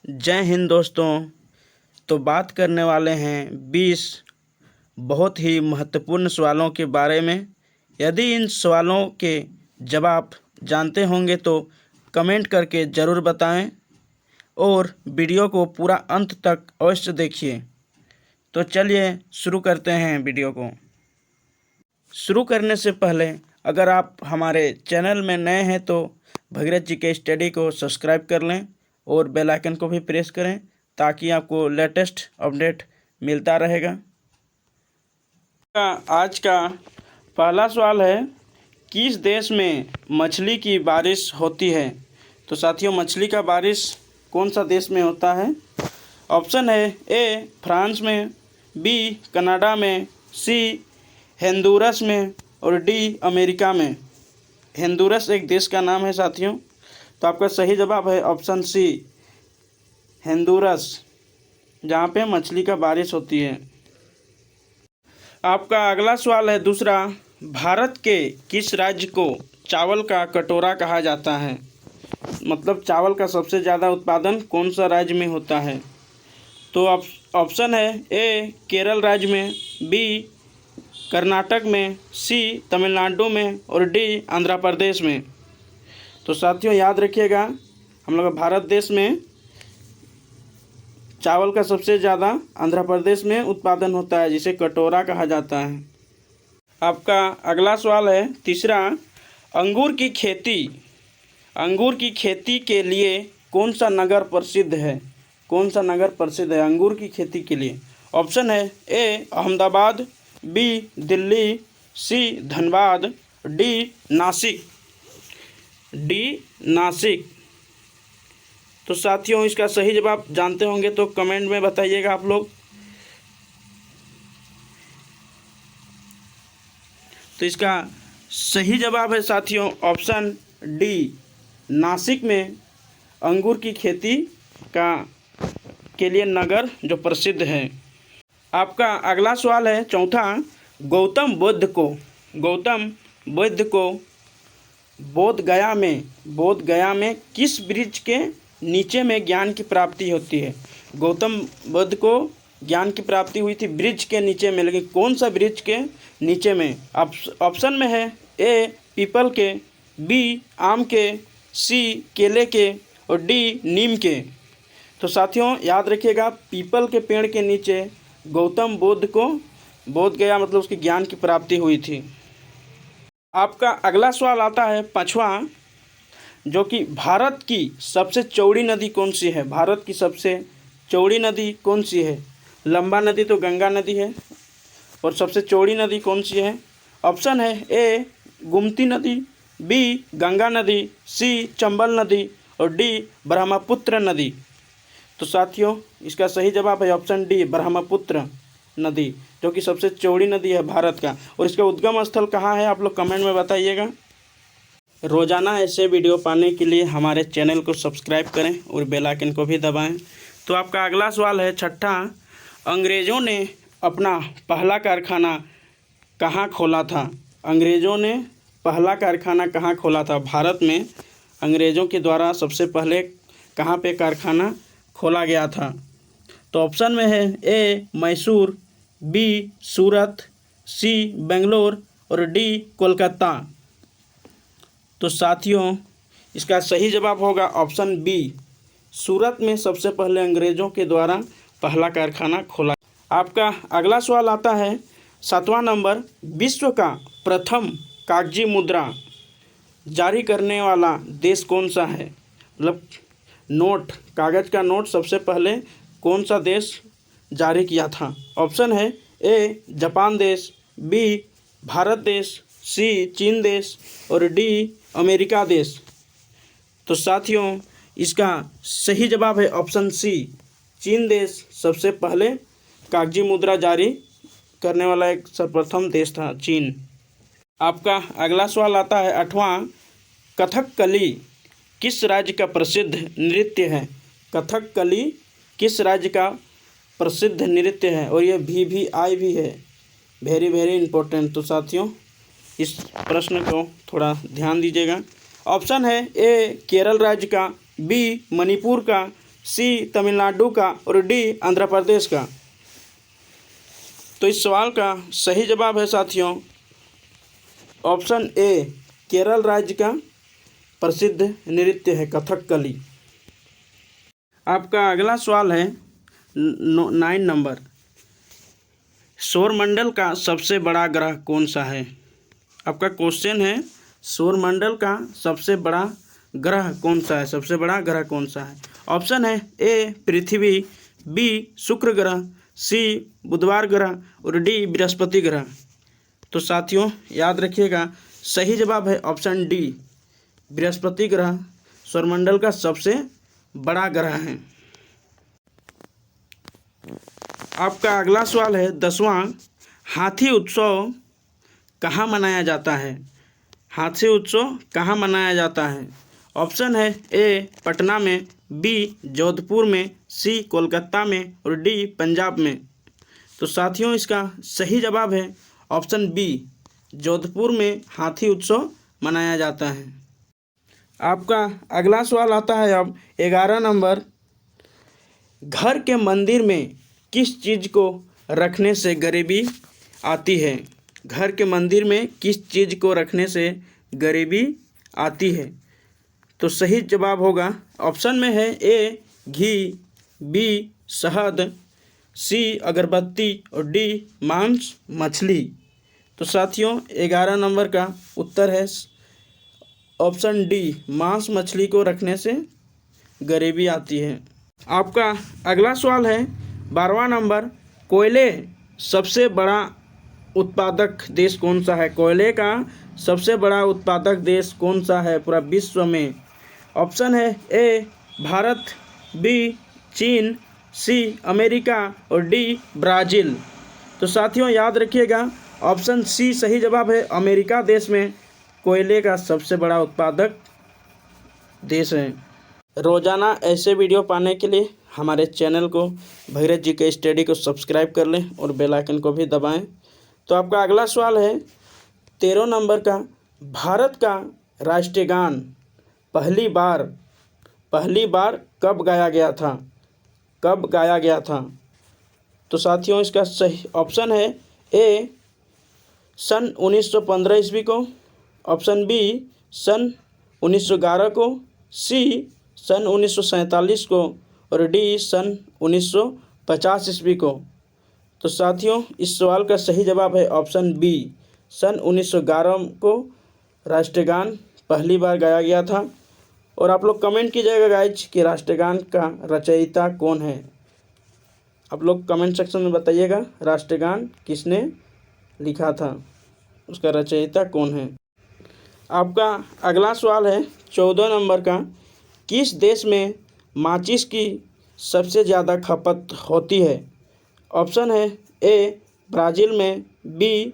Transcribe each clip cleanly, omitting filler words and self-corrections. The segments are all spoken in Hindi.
जय हिंद दोस्तों। तो बात करने वाले हैं 20 बहुत ही महत्वपूर्ण सवालों के बारे में। यदि इन सवालों के जवाब जानते होंगे तो कमेंट करके ज़रूर बताएं और वीडियो को पूरा अंत तक अवश्य देखिए। तो चलिए शुरू करते हैं वीडियो को। शुरू करने से पहले अगर आप हमारे चैनल में नए हैं तो भगीरथ जी के स्टडी को सब्सक्राइब कर लें और बेल आइकन को भी प्रेस करें ताकि आपको लेटेस्ट अपडेट मिलता रहेगा। आज का पहला सवाल है, किस देश में मछली की बारिश होती है? तो साथियों, मछली का बारिश कौन सा देश में होता है? ऑप्शन है ए फ्रांस में, बी कनाडा में, सी होंडुरस में और डी अमेरिका में। होंडुरस एक देश का नाम है साथियों। तो आपका सही जवाब है ऑप्शन सी होंडुरस, जहाँ पे मछली का बारिश होती है। आपका अगला सवाल है दूसरा, भारत के किस राज्य को चावल का कटोरा कहा जाता है? मतलब चावल का सबसे ज़्यादा उत्पादन कौन सा राज्य में होता है? तो ऑप्शन है ए केरल राज्य में, बी कर्नाटक में, सी तमिलनाडु में और डी आंध्र प्रदेश में। तो साथियों याद रखिएगा, हम लोग भारत देश में चावल का सबसे ज़्यादा आंध्र प्रदेश में उत्पादन होता है, जिसे कटोरा कहा जाता है। आपका अगला सवाल है तीसरा, अंगूर की खेती के लिए कौन सा नगर प्रसिद्ध है? कौन सा नगर प्रसिद्ध है अंगूर की खेती के लिए? ऑप्शन है ए अहमदाबाद, बी दिल्ली, सी धनबाद, डी नासिक। तो साथियों इसका सही जवाब जानते होंगे तो कमेंट में बताइएगा आप लोग। तो इसका सही जवाब है साथियों ऑप्शन डी, नासिक में अंगूर की खेती के लिए नगर जो प्रसिद्ध है। आपका अगला सवाल है चौथा, गौतम बुद्ध को बोध गया में किस वृक्ष के नीचे में ज्ञान की प्राप्ति होती है? गौतम बुद्ध को ज्ञान की प्राप्ति हुई थी वृक्ष के नीचे में, लेकिन कौन सा वृक्ष के नीचे में? ऑप्शन में है ए पीपल के, बी आम के, सी केले के और डी नीम के। तो साथियों याद रखिएगा, पीपल के पेड़ के नीचे गौतम बुद्ध को बोध गया मतलब उसकी ज्ञान की प्राप्ति हुई थी। आपका अगला सवाल आता है पांचवा, जो कि भारत की सबसे चौड़ी नदी कौन सी है? भारत की सबसे चौड़ी नदी कौन सी है? लंबा नदी तो गंगा नदी है, और सबसे चौड़ी नदी कौन सी है? ऑप्शन है ए गोमती नदी, बी गंगा नदी, सी चंबल नदी और डी ब्रह्मपुत्र नदी। तो साथियों इसका सही जवाब है ऑप्शन डी ब्रह्मपुत्र नदी, जो कि सबसे चौड़ी नदी है भारत का। और इसका उद्गम स्थल कहाँ है आप लोग कमेंट में बताइएगा। रोज़ाना ऐसे वीडियो पाने के लिए हमारे चैनल को सब्सक्राइब करें और बेल आइकन को भी दबाएं। तो आपका अगला सवाल है छठा, अंग्रेज़ों ने अपना पहला कारखाना कहाँ खोला था? अंग्रेज़ों ने पहला कारखाना कहाँ खोला था? भारत में अंग्रेज़ों के द्वारा सबसे पहले कहाँ पे कारखाना खोला गया था? तो ऑप्शन में है ए मैसूर, बी सूरत, सी बेंगलोर और डी कोलकाता। तो साथियों इसका सही जवाब होगा ऑप्शन बी, सूरत में सबसे पहले अंग्रेज़ों के द्वारा पहला कारखाना खोला। आपका अगला सवाल आता है सातवां नंबर, विश्व का प्रथम कागजी मुद्रा जारी करने वाला देश कौन सा है? मतलब नोट, कागज़ का नोट सबसे पहले कौन सा देश जारी किया था? ऑप्शन है ए जापान देश, बी भारत देश, सी चीन देश और डी अमेरिका देश। तो साथियों इसका सही जवाब है ऑप्शन सी, चीन देश सबसे पहले कागजी मुद्रा जारी करने वाला एक सर्वप्रथम देश था चीन। आपका अगला सवाल आता है आठवां, कथकली किस राज्य का प्रसिद्ध नृत्य है? कथकली किस राज्य का प्रसिद्ध नृत्य है? और ये VVI भी है, वेरी इंपॉर्टेंट। तो साथियों इस प्रश्न को थोड़ा ध्यान दीजिएगा। ऑप्शन है ए केरल राज्य का, बी मणिपुर का, सी तमिलनाडु का और डी आंध्र प्रदेश का। तो इस सवाल का सही जवाब है साथियों ऑप्शन ए, केरल राज्य का प्रसिद्ध नृत्य है कथकली। आपका अगला सवाल है 9 नंबर, सौरमंडल का सबसे बड़ा ग्रह कौन सा है। आपका क्वेश्चन है सौरमंडल का सबसे बड़ा ग्रह कौन सा है, सबसे बड़ा ग्रह कौन सा है। ऑप्शन है ए पृथ्वी, बी शुक्र ग्रह, सी बुधवार ग्रह और डी बृहस्पति ग्रह। तो साथियों याद रखिएगा सही जवाब है ऑप्शन डी, बृहस्पति ग्रह सौरमंडल का सबसे बड़ा ग्रह है। आपका अगला सवाल है 10वां, हाथी उत्सव कहाँ मनाया जाता है। हाथी उत्सव कहाँ मनाया जाता है। ऑप्शन है ए पटना में, बी जोधपुर में, सी कोलकाता में और डी पंजाब में। तो साथियों इसका सही जवाब है ऑप्शन बी, जोधपुर में हाथी उत्सव मनाया जाता है। आपका अगला सवाल आता है अब 11 नंबर, घर के मंदिर में किस चीज़ को रखने से गरीबी आती है। घर के मंदिर में किस चीज़ को रखने से गरीबी आती है। तो सही जवाब होगा ऑप्शन में है ए घी, बी शहद, सी अगरबत्ती और डी मांस मछली। तो साथियों 11 नंबर का उत्तर है ऑप्शन डी, मांस मछली को रखने से गरीबी आती है। आपका अगला सवाल है 12वां नंबर, कोयले सबसे बड़ा उत्पादक देश कौन सा है। कोयले का सबसे बड़ा उत्पादक देश कौन सा है पूरा विश्व में। ऑप्शन है ए भारत, बी चीन, सी अमेरिका और डी ब्राज़ील। तो साथियों याद रखिएगा ऑप्शन सी सही जवाब है, अमेरिका देश में कोयले का सबसे बड़ा उत्पादक देश है। रोज़ाना ऐसे वीडियो पाने के लिए हमारे चैनल को भगीरथ जी के स्टडी को सब्सक्राइब कर लें और बेल आइकन को भी दबाएं। तो आपका अगला सवाल है 13 नंबर का, भारत का राष्ट्रीय गान पहली बार कब गाया गया था। कब गाया गया था। तो साथियों इसका सही ऑप्शन है ए सन 1915 ईस्वी को, ऑप्शन बी सन 1911 को, सी सन 1947 को और डी सन 1950 ईस्वी को। तो साथियों इस सवाल का सही जवाब है ऑप्शन बी, सन 1911 को राष्ट्रीय गान पहली बार गाया गया था। और आप लोग कमेंट कीजिएगा गाइज कि राष्ट्रीय गान का रचयिता कौन है। आप लोग कमेंट सेक्शन में बताइएगा राष्ट्रीय गान किसने लिखा था, उसका रचयिता कौन है। आपका अगला सवाल है 14 नंबर का, किस देश में माचिस की सबसे ज़्यादा खपत होती है। ऑप्शन है ए ब्राज़ील में, बी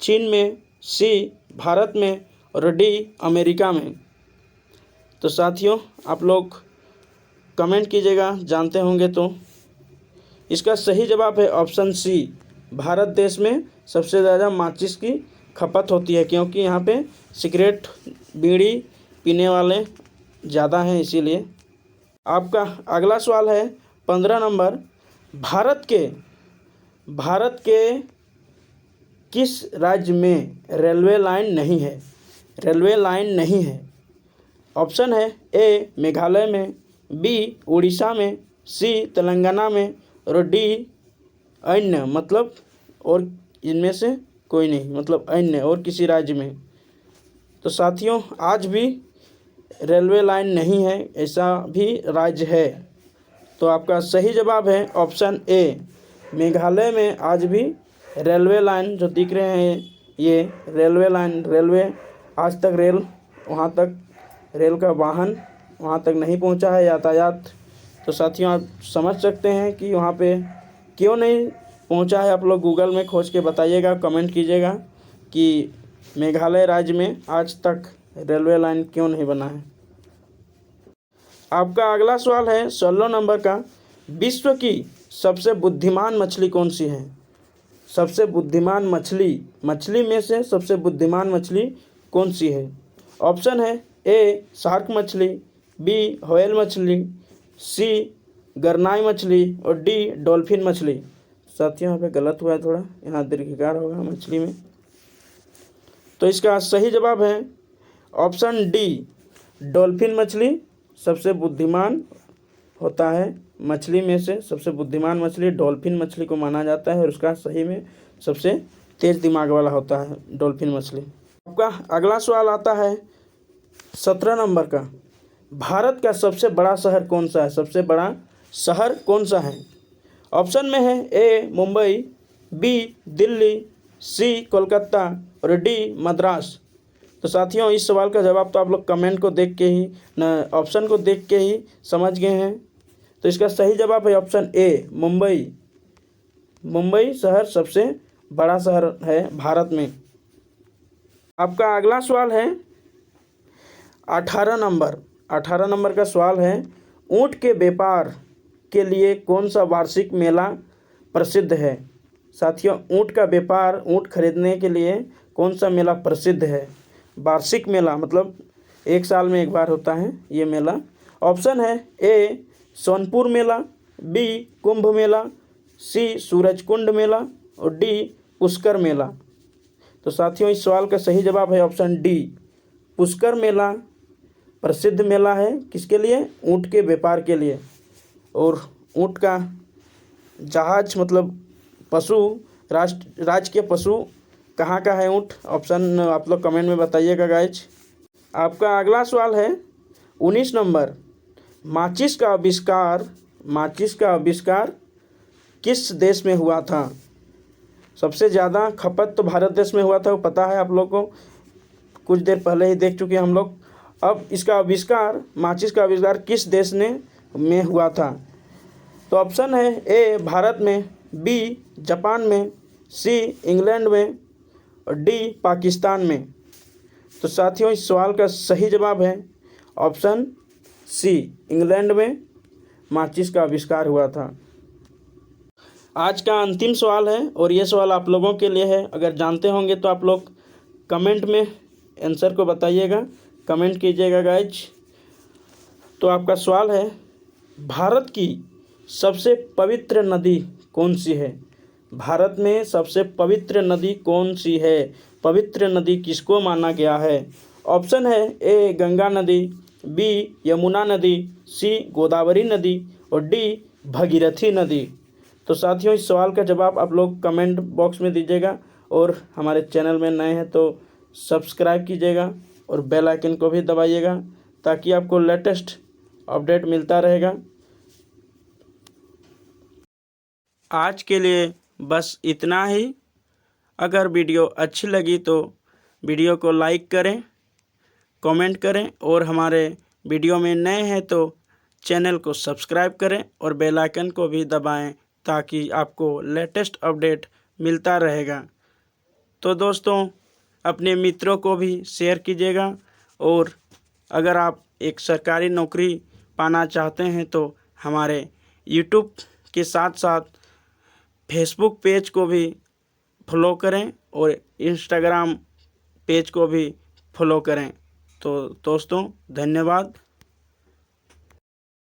चीन में, सी भारत में और डी अमेरिका में। तो साथियों आप लोग कमेंट कीजिएगा जानते होंगे तो। इसका सही जवाब है ऑप्शन सी, भारत देश में सबसे ज़्यादा माचिस की खपत होती है, क्योंकि यहाँ पे सिगरेट बीड़ी पीने वाले ज़्यादा हैं इसीलिए। आपका अगला सवाल है 15 नंबर, भारत के किस राज्य में रेलवे लाइन नहीं है। रेलवे लाइन नहीं है। ऑप्शन है ए मेघालय में, बी उड़ीसा में, सी तेलंगाना में और डी अन्य, मतलब और इनमें से कोई नहीं, मतलब अन्य और किसी राज्य में। तो साथियों आज भी रेलवे लाइन नहीं है, ऐसा भी राज्य है। तो आपका सही जवाब है ऑप्शन ए, मेघालय में आज भी रेलवे लाइन जो दिख रहे हैं ये रेलवे लाइन, रेलवे आज तक रेल वहाँ तक रेल का वाहन वहाँ तक नहीं पहुँचा है, यातायात। तो साथियों आप समझ सकते हैं कि वहाँ पे क्यों नहीं पहुँचा है। आप लोग गूगल में खोज के बताइएगा, कमेंट कीजिएगा कि मेघालय राज्य में आज तक रेलवे लाइन क्यों नहीं बना है। आपका अगला सवाल है 16 नंबर का, विश्व की सबसे बुद्धिमान मछली कौन सी है। सबसे बुद्धिमान मछली में से सबसे बुद्धिमान मछली कौन सी है। ऑप्शन है ए शार्क मछली, बी व्हेल मछली, सी गरनाई मछली और डी डॉल्फिन मछली। साथियों यहाँ पे गलत हुआ है थोड़ा, यहाँ दीर्घिकार होगा मछली में। तो इसका सही जवाब है ऑप्शन डी डॉल्फिन मछली सबसे बुद्धिमान होता है। मछली में से सबसे बुद्धिमान मछली डॉल्फिन मछली को माना जाता है और उसका सही में सबसे तेज दिमाग वाला होता है डॉल्फिन मछली। आपका अगला सवाल आता है 17 नंबर का। भारत का सबसे बड़ा शहर कौन सा है? सबसे बड़ा शहर कौन सा है? ऑप्शन में है ए मुंबई, बी दिल्ली, सी कोलकाता और डी मद्रास। तो साथियों इस सवाल का जवाब तो आप लोग कमेंट को देख के ही ऑप्शन को देख के ही समझ गए हैं। तो इसका सही जवाब है ऑप्शन ए मुंबई। मुंबई शहर सबसे बड़ा शहर है भारत में। आपका अगला सवाल है 18 नंबर। 18 नंबर का सवाल है ऊँट के व्यापार के लिए कौन सा वार्षिक मेला प्रसिद्ध है? साथियों ऊँट का व्यापार, ऊँट खरीदने के लिए कौन सा मेला प्रसिद्ध है? वार्षिक मेला मतलब एक साल में एक बार होता है ये मेला। ऑप्शन है ए सोनपुर मेला, बी कुंभ मेला, सी सूरजकुंड मेला और डी पुष्कर मेला। तो साथियों इस सवाल का सही जवाब है ऑप्शन डी पुष्कर मेला प्रसिद्ध मेला है। किसके लिए? ऊँट के व्यापार के लिए। और ऊँट का जहाज मतलब पशु राज्य के पशु कहाँ का है ऊँट? ऑप्शन आप लोग कमेंट में बताइएगा गाइज। आपका अगला सवाल है 19 नंबर। माचिस का आविष्कार किस देश में हुआ था? सबसे ज़्यादा खपत तो भारत देश में हुआ था, वो पता है आप लोग को, कुछ देर पहले ही देख चुके हैं हम लोग। अब इसका आविष्कार, माचिस का आविष्कार किस देश में हुआ था? तो ऑप्शन है ए भारत में, बी जापान में, सी इंग्लैंड में और डी पाकिस्तान में। तो साथियों इस सवाल का सही जवाब है ऑप्शन सी इंग्लैंड में माचिस का आविष्कार हुआ था। आज का अंतिम सवाल है और ये सवाल आप लोगों के लिए है। अगर जानते होंगे तो आप लोग कमेंट में आंसर को बताइएगा, कमेंट कीजिएगा गाइज। तो आपका सवाल है भारत की सबसे पवित्र नदी कौन सी है? भारत में सबसे पवित्र नदी कौन सी है? पवित्र नदी किसको माना गया है? ऑप्शन है ए गंगा नदी, बी यमुना नदी, सी गोदावरी नदी और डी भगीरथी नदी। तो साथियों इस सवाल का जवाब आप लोग कमेंट बॉक्स में दीजिएगा और हमारे चैनल में नए हैं तो सब्सक्राइब कीजिएगा और बेल आइकन को भी दबाइएगा ताकि आपको लेटेस्ट अपडेट मिलता रहेगा। आज के लिए बस इतना ही। अगर वीडियो अच्छी लगी तो वीडियो को लाइक करें, कमेंट करें और हमारे वीडियो में नए हैं तो चैनल को सब्सक्राइब करें और बेल आइकन को भी दबाएं ताकि आपको लेटेस्ट अपडेट मिलता रहेगा। तो दोस्तों अपने मित्रों को भी शेयर कीजिएगा और अगर आप एक सरकारी नौकरी पाना चाहते हैं तो हमारे यूट्यूब के साथ साथ फेसबुक पेज को भी फॉलो करें और इंस्टाग्राम पेज को भी फॉलो करें। तो दोस्तों धन्यवाद।